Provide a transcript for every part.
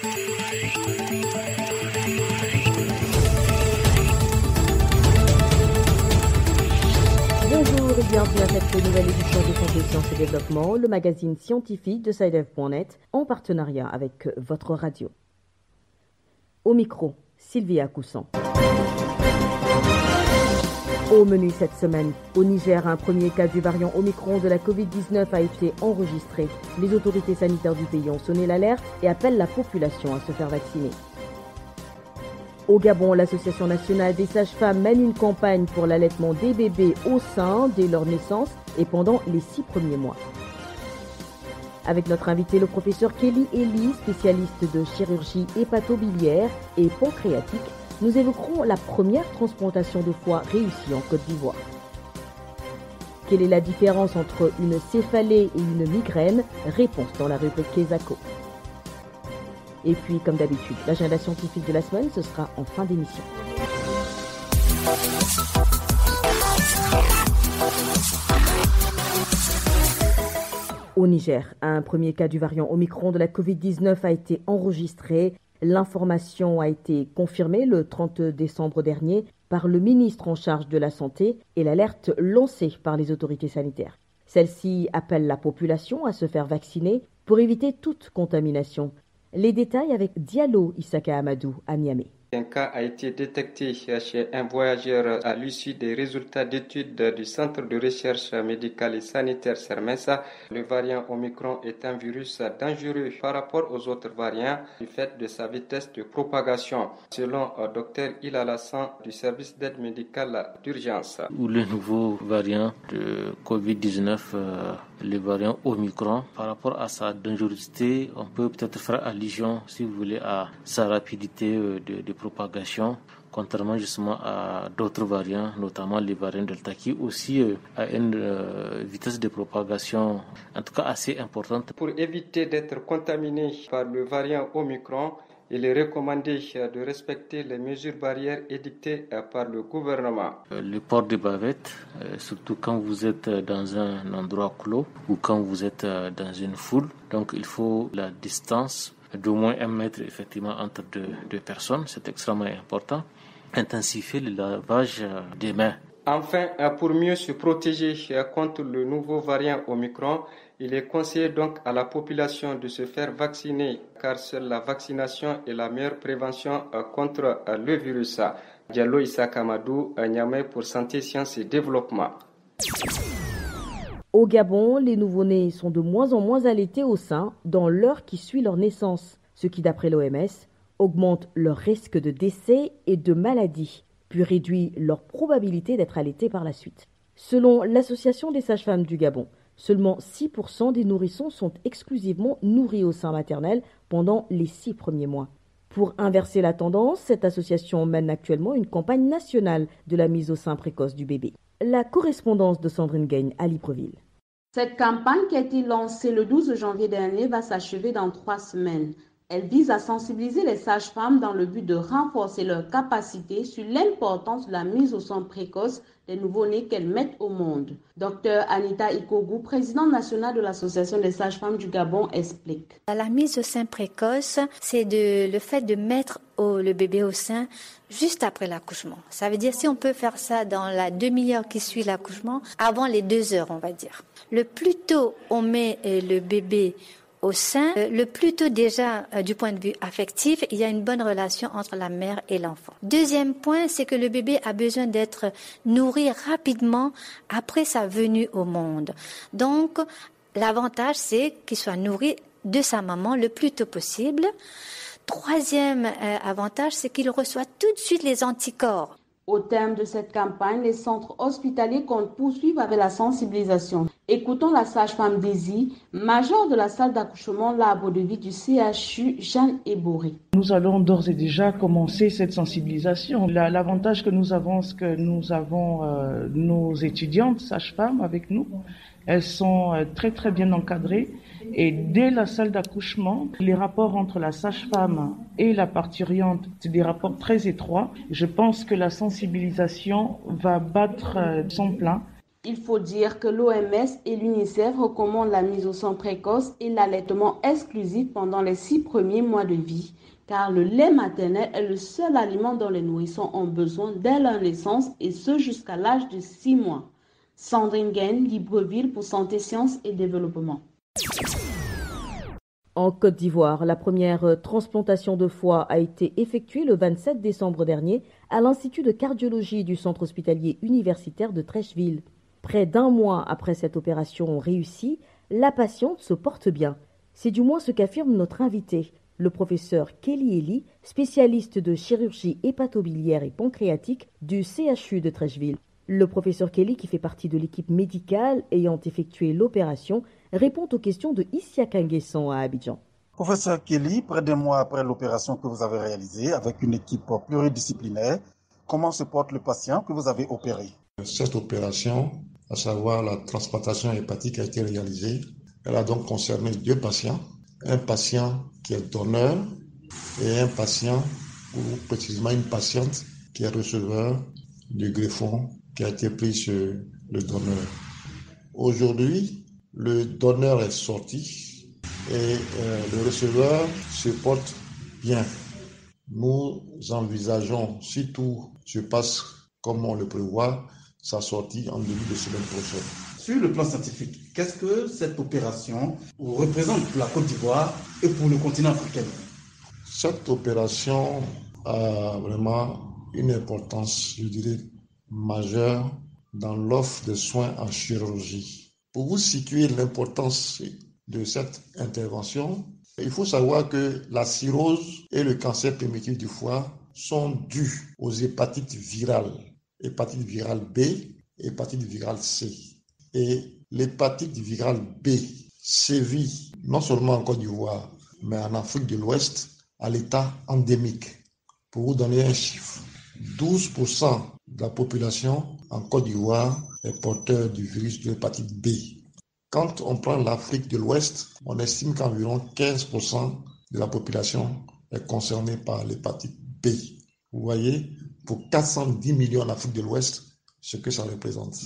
Bonjour et bienvenue à cette nouvelle édition de Santé, Sciences et Développement, le magazine scientifique de SciDev.net en partenariat avec votre radio. Au micro, Sylvia Coussan. Au menu cette semaine, au Niger, un premier cas du variant Omicron de la Covid-19 a été enregistré. Les autorités sanitaires du pays ont sonné l'alerte et appellent la population à se faire vacciner. Au Gabon, l'Association nationale des sages-femmes mène une campagne pour l'allaitement des bébés au sein dès leur naissance et pendant les 6 premiers mois. Avec notre invité, le professeur Kelly Eli, spécialiste de chirurgie hépatobiliaire et pancréatique, nous évoquerons la première transplantation de foie réussie en Côte d'Ivoire. Quelle est la différence entre une céphalée et une migraine? Réponse dans la rubrique Kesako. Et puis, comme d'habitude, l'agenda scientifique de la semaine, ce sera en fin d'émission. Au Niger, un premier cas du variant Omicron de la Covid-19 a été enregistré. L'information a été confirmée le 30 décembre dernier par le ministre en charge de la Santé et l'alerte lancée par les autorités sanitaires. Celle-ci appelle la population à se faire vacciner pour éviter toute contamination. Les détails avec Diallo Issaka Amadou à Niamey. Un cas a été détecté chez un voyageur à l'issue des résultats d'études du Centre de recherche médicale et sanitaire Sermessa. Le variant Omicron est un virus dangereux par rapport aux autres variants du fait de sa vitesse de propagation, selon Dr Ilal Hassan du service d'aide médicale d'urgence. Le nouveau variant de Covid-19, le variant Omicron, par rapport à sa dangerosité, on peut peut-être faire allusion, si vous voulez, à sa rapidité de propagation, contrairement justement à d'autres variants, notamment les variants Delta, qui aussi a une vitesse de propagation, en tout cas assez importante. Pour éviter d'être contaminé par le variant Omicron, il est recommandé de respecter les mesures barrières édictées par le gouvernement. Le port de bavette, surtout quand vous êtes dans un endroit clos ou quand vous êtes dans une foule, donc il faut la distance d'au moins 1 mètre effectivement entre deux personnes, c'est extrêmement important. Intensifier le lavage des mains. Enfin, pour mieux se protéger contre le nouveau variant Omicron, il est conseillé donc à la population de se faire vacciner, car seule la vaccination est la meilleure prévention contre le virus. Diallo Issaka Amadou, Niamey pour Santé, Sciences et Développement. Au Gabon, les nouveau-nés sont de moins en moins allaités au sein dans l'heure qui suit leur naissance, ce qui, d'après l'OMS, augmente leur risque de décès et de maladie, puis réduit leur probabilité d'être allaités par la suite. Selon l'Association des sages-femmes du Gabon, seulement 6% des nourrissons sont exclusivement nourris au sein maternel pendant les 6 premiers mois. Pour inverser la tendance, cette association mène actuellement une campagne nationale de la mise au sein précoce du bébé. La correspondance de Sandrine Gagne à Libreville. Cette campagne qui a été lancée le 12 janvier dernier va s'achever dans 3 semaines. Elle vise à sensibiliser les sages-femmes dans le but de renforcer leur capacité sur l'importance de la mise au sein précoce des nouveau-nés qu'elles mettent au monde. Dr Anita Ikogu, présidente nationale de l'Association des sages-femmes du Gabon, explique. La mise au sein précoce, c'est le fait de mettre le bébé au sein juste après l'accouchement. Ça veut dire si on peut faire ça dans la demi-heure qui suit l'accouchement, avant les 2 heures, on va dire. Le plus tôt on met le bébé au sein, le plus tôt déjà du point de vue affectif, il y a une bonne relation entre la mère et l'enfant. Deuxième point, c'est que le bébé a besoin d'être nourri rapidement après sa venue au monde. Donc, l'avantage, c'est qu'il soit nourri de sa maman le plus tôt possible. Troisième avantage, c'est qu'il reçoit tout de suite les anticorps. Au terme de cette campagne, les centres hospitaliers comptent poursuivre avec la sensibilisation. Écoutons la sage-femme Daisy, majeure de la salle d'accouchement L'Arbre de Vie du CHU Jeanne Eboré. Nous allons d'ores et déjà commencer cette sensibilisation. L'avantage que nous avons, c'est que nous avons nos étudiantes sages-femmes avec nous. Elles sont très très bien encadrées. Et dès la salle d'accouchement, les rapports entre la sage-femme et la parturiente, c'est des rapports très étroits. Je pense que la sensibilisation va battre son plein. Il faut dire que l'OMS et l'UNICEF recommandent la mise au sein précoce et l'allaitement exclusif pendant les 6 premiers mois de vie, car le lait maternel est le seul aliment dont les nourrissons ont besoin dès leur naissance et ce jusqu'à l'âge de 6 mois. Sandrine Gaine, Libreville pour Santé, Sciences et Développement. En Côte d'Ivoire, la première transplantation de foie a été effectuée le 27 décembre dernier à l'Institut de cardiologie du centre hospitalier universitaire de Treichville. Près d'un mois après cette opération réussie, la patiente se porte bien. C'est du moins ce qu'affirme notre invité, le professeur Kelly Eli, spécialiste de chirurgie hépatobiliaire et pancréatique du CHU de Treichville. Le professeur Kelly, qui fait partie de l'équipe médicale ayant effectué l'opération, répond aux questions de Isiaka Nguesson à Abidjan. Professeur Kelly, près d'un mois après l'opération que vous avez réalisée avec une équipe pluridisciplinaire, comment se porte le patient que vous avez opéré? Cette opération, à savoir la transplantation hépatique, a été réalisée. Elle a donc concerné 2 patients. Un patient qui est donneur et un patient, ou précisément une patiente qui est receveur du greffon qui a été pris sur le donneur. Aujourd'hui, le donneur est sorti et le receveur se porte bien. Nous envisageons, si tout se passe comme on le prévoit, sa sortie en début de semaine prochaine. Sur le plan scientifique, qu'est-ce que cette opération représente pour la Côte d'Ivoire et pour le continent africain? Cette opération a vraiment une importance, je dirais, majeure dans l'offre de soins en chirurgie. Pour vous situer l'importance de cette intervention, il faut savoir que la cirrhose et le cancer primitif du foie sont dus aux hépatites virales. Hépatite virale B, hépatite virale C. Et l'hépatite virale B sévit non seulement en Côte d'Ivoire, mais en Afrique de l'Ouest à l'état endémique. Pour vous donner un chiffre, 12% de la population en Côte d'Ivoire est porteur du virus de l'hépatite B. Quand on prend l'Afrique de l'Ouest, on estime qu'environ 15% de la population est concernée par l'hépatite B. Vous voyez, pour 410 millions en Afrique de l'Ouest, ce que ça représente.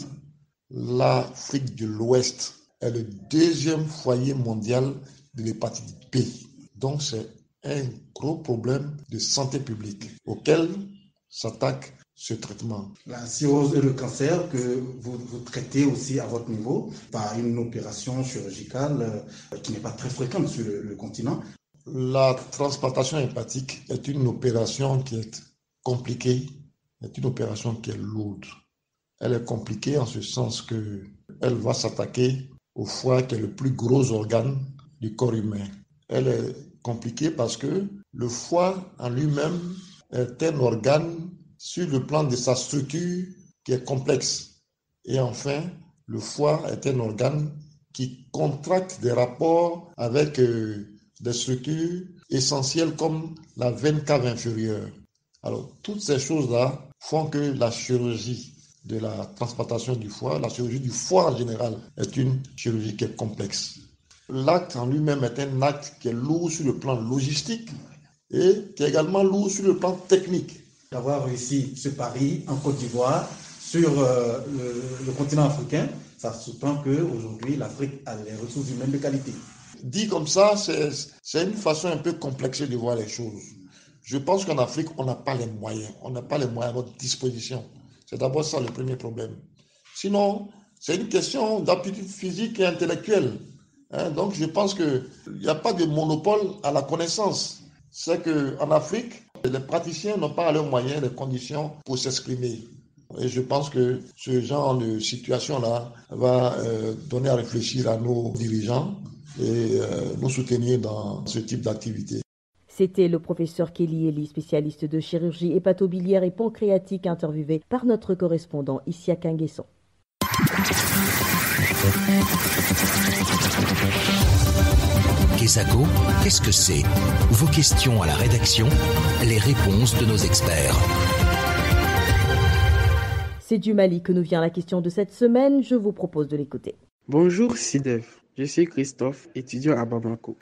L'Afrique de l'Ouest est le 2e foyer mondial de l'hépatite B. Donc c'est un gros problème de santé publique auquel s'attaque ce traitement. La cirrhose et le cancer que vous traitez aussi à votre niveau par une opération chirurgicale qui n'est pas très fréquente sur le continent. La transplantation hépatique est une opération qui est compliquée, est une opération qui est lourde. Elle est compliquée en ce sens qu'elle va s'attaquer au foie qui est le plus gros organe du corps humain. Elle est compliquée parce que le foie en lui-même est un organe sur le plan de sa structure qui est complexe. Et enfin, le foie est un organe qui contracte des rapports avec des structures essentielles comme la veine cave inférieure. Alors, toutes ces choses-là font que la chirurgie de la transplantation du foie, la chirurgie du foie en général, est une chirurgie qui est complexe. L'acte en lui-même est un acte qui est lourd sur le plan logistique et qui est également lourd sur le plan technique. D'avoir réussi ce pari en Côte d'Ivoire sur le continent africain, ça sous-tend qu'aujourd'hui, l'Afrique a les ressources humaines de qualité. Dit comme ça, c'est une façon un peu complexée de voir les choses. Je pense qu'en Afrique, on n'a pas les moyens. On n'a pas les moyens à notre disposition. C'est d'abord ça le premier problème. Sinon, c'est une question d'aptitude physique et intellectuelle. Donc, je pense qu'il n'y a pas de monopole à la connaissance. C'est qu'en Afrique, les praticiens n'ont pas à leurs moyens les conditions pour s'exprimer. Et je pense que ce genre de situation-là va donner à réfléchir à nos dirigeants et nous soutenir dans ce type d'activité. C'était le professeur Kelly Eli, spécialiste de chirurgie hépatobiliaire et pancréatique, interviewé par notre correspondant Isiaka Nguesson. Kesako, qu'est-ce que c'est? Vos questions à la rédaction, les réponses de nos experts. C'est du Mali que nous vient la question de cette semaine. Je vous propose de l'écouter. Bonjour Sidev, je suis Christophe, étudiant à Bamako.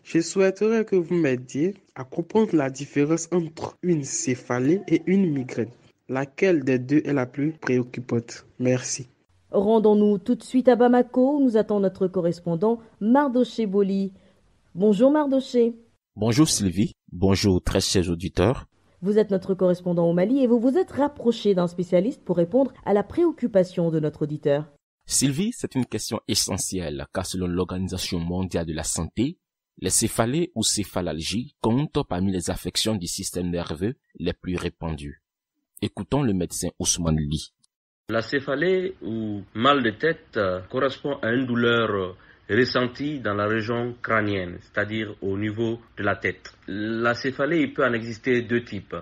Je souhaiterais que vous m'aidiez à comprendre la différence entre une céphalée et une migraine. Laquelle des deux est la plus préoccupante? Merci. Rendons-nous tout de suite à Bamako où nous attend notre correspondant Mardoché Boli. Bonjour Mardoché. Bonjour Sylvie, bonjour très chers auditeurs. Vous êtes notre correspondant au Mali et vous vous êtes rapproché d'un spécialiste pour répondre à la préoccupation de notre auditeur. Sylvie, c'est une question essentielle car selon l'Organisation mondiale de la santé, les céphalées ou céphalalgies comptent parmi les affections du système nerveux les plus répandues. Écoutons le médecin Ousmane Ly. La céphalée ou mal de tête correspond à une douleur ressentie dans la région crânienne, c'est-à-dire au niveau de la tête. La céphalée, il peut en exister deux types.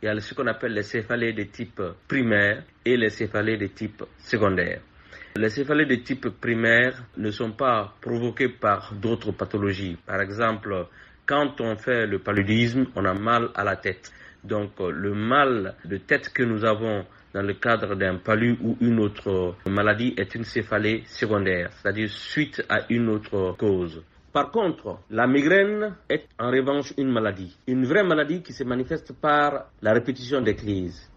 Il y a ce qu'on appelle les céphalées de type primaire et les céphalées de type secondaire. Les céphalées de type primaire ne sont pas provoquées par d'autres pathologies. Par exemple, quand on fait le paludisme, on a mal à la tête. Donc le mal de tête que nous avons dans le cadre d'un palu ou une autre maladie est une céphalée secondaire, c'est-à-dire suite à une autre cause. Par contre, la migraine est en revanche une maladie. Une vraie maladie qui se manifeste par la répétition des crises.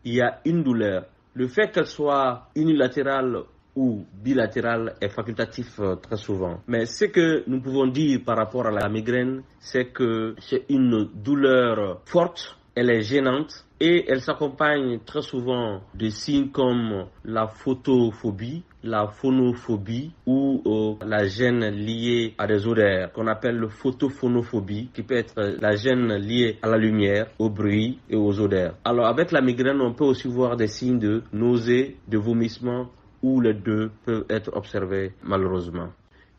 Il y a une douleur. Le fait qu'elle soit unilatérale ou bilatérale est facultatif très souvent. Mais ce que nous pouvons dire par rapport à la migraine, c'est que c'est une douleur forte, elle est gênante et elle s'accompagne très souvent de signes comme la photophobie, la phonophobie ou la gêne liée à des odeurs qu'on appelle le photophonophobie, qui peut être la gêne liée à la lumière, au bruit et aux odeurs. Alors avec la migraine, on peut aussi voir des signes de nausée, de vomissement, où les deux peuvent être observés malheureusement.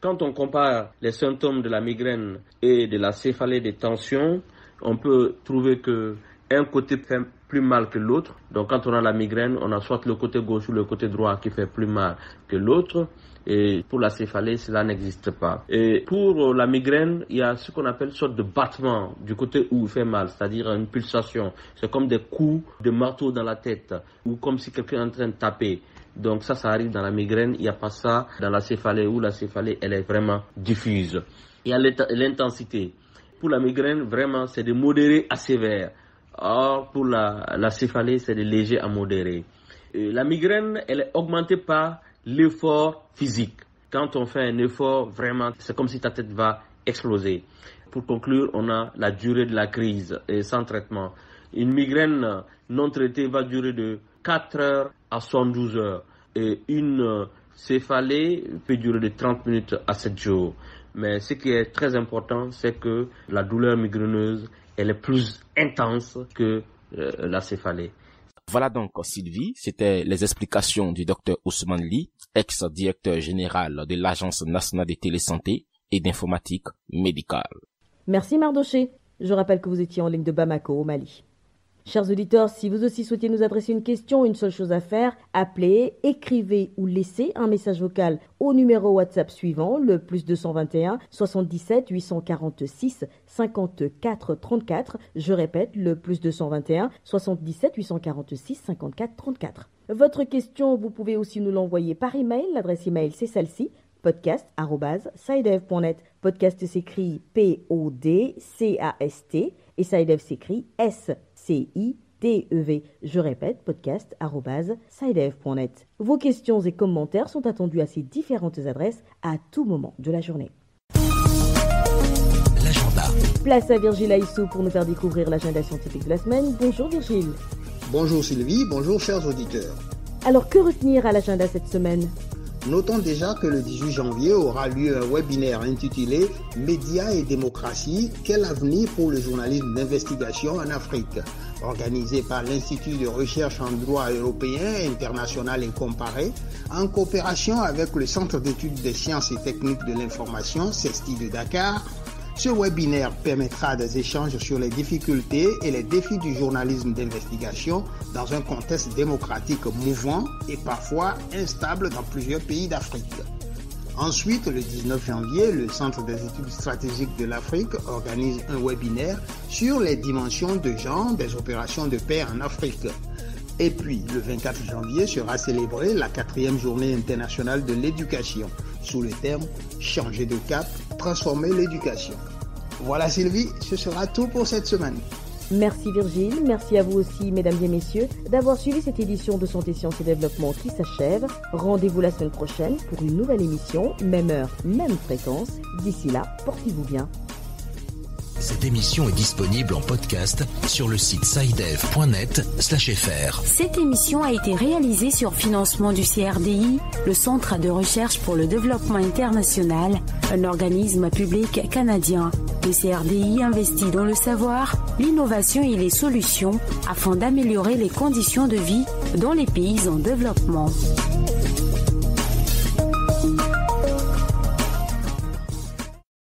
Quand on compare les symptômes de la migraine et de la céphalée des tensions, on peut trouver que un côté fait plus mal que l'autre. Donc quand on a la migraine, on a soit le côté gauche ou le côté droit qui fait plus mal que l'autre. Et pour la céphalée, cela n'existe pas. Et pour la migraine, il y a ce qu'on appelle une sorte de battement du côté où il fait mal, c'est-à-dire une pulsation. C'est comme des coups de marteau dans la tête ou comme si quelqu'un est en train de taper. Donc ça arrive dans la migraine, il n'y a pas ça dans la céphalée où la céphalée, elle est vraiment diffuse. Il y a l'intensité. Pour la migraine, vraiment, c'est de modéré à sévère. Or, pour la céphalée, c'est de léger à modéré. La migraine, elle est augmentée par l'effort physique. Quand on fait un effort, vraiment, c'est comme si ta tête va exploser. Pour conclure, on a la durée de la crise et sans traitement. Une migraine non traitée va durer de 4 heures à 72 heures. Et une céphalée peut durer de 30 minutes à 7 jours. Mais ce qui est très important, c'est que la douleur migraineuse, elle est plus intense que la céphalée. Voilà donc Sylvie, c'était les explications du Dr Ousmane Ly, ex-directeur général de l'Agence nationale de télésanté et d'informatique médicale. Merci Mardoché. Je rappelle que vous étiez en ligne de Bamako au Mali. Chers auditeurs, si vous aussi souhaitez nous adresser une question, une seule chose à faire, appelez, écrivez ou laissez un message vocal au numéro WhatsApp suivant, le +221 77 846 54 34. Je répète, le +221 77 846 54 34. Votre question, vous pouvez aussi nous l'envoyer par email. L'adresse email, c'est celle-ci, podcast@sidev.net. Podcast s'écrit P-O-D-C-A-S-T et Sidev s'écrit S-C-I-D-E-V. Je répète, podcast@sidev.net. Vos questions et commentaires sont attendus à ces différentes adresses à tout moment de la journée. L'agenda. Place à Virgile Aissou pour nous faire découvrir l'agenda scientifique de la semaine. Bonjour Virgile. Bonjour Sylvie, bonjour chers auditeurs. Alors que retenir à l'agenda cette semaine ? Notons déjà que le 18 janvier aura lieu un webinaire intitulé « Médias et démocratie, quel avenir pour le journalisme d'investigation en Afrique ?» organisé par l'Institut de recherche en droit européen international et comparé, en coopération avec le Centre d'études des sciences et techniques de l'information, CESTI de Dakar. Ce webinaire permettra des échanges sur les difficultés et les défis du journalisme d'investigation dans un contexte démocratique mouvant et parfois instable dans plusieurs pays d'Afrique. Ensuite, le 19 janvier, le Centre des études stratégiques de l'Afrique organise un webinaire sur les dimensions de genre des opérations de paix en Afrique. Et puis, le 24 janvier sera célébrée la 4e journée internationale de l'éducation, sous le terme « Changer de cap, transformer l'éducation ». Voilà Sylvie, ce sera tout pour cette semaine. Merci Virgile, merci à vous aussi mesdames et messieurs d'avoir suivi cette édition de Santé, Sciences et Développement qui s'achève. Rendez-vous la semaine prochaine pour une nouvelle émission, même heure, même fréquence. D'ici là, portez-vous bien. Cette émission est disponible en podcast sur le site scidev.net/fr. Cette émission a été réalisée sur financement du CRDI, le Centre de recherche pour le développement international, un organisme public canadien. Le CRDI investit dans le savoir, l'innovation et les solutions afin d'améliorer les conditions de vie dans les pays en développement.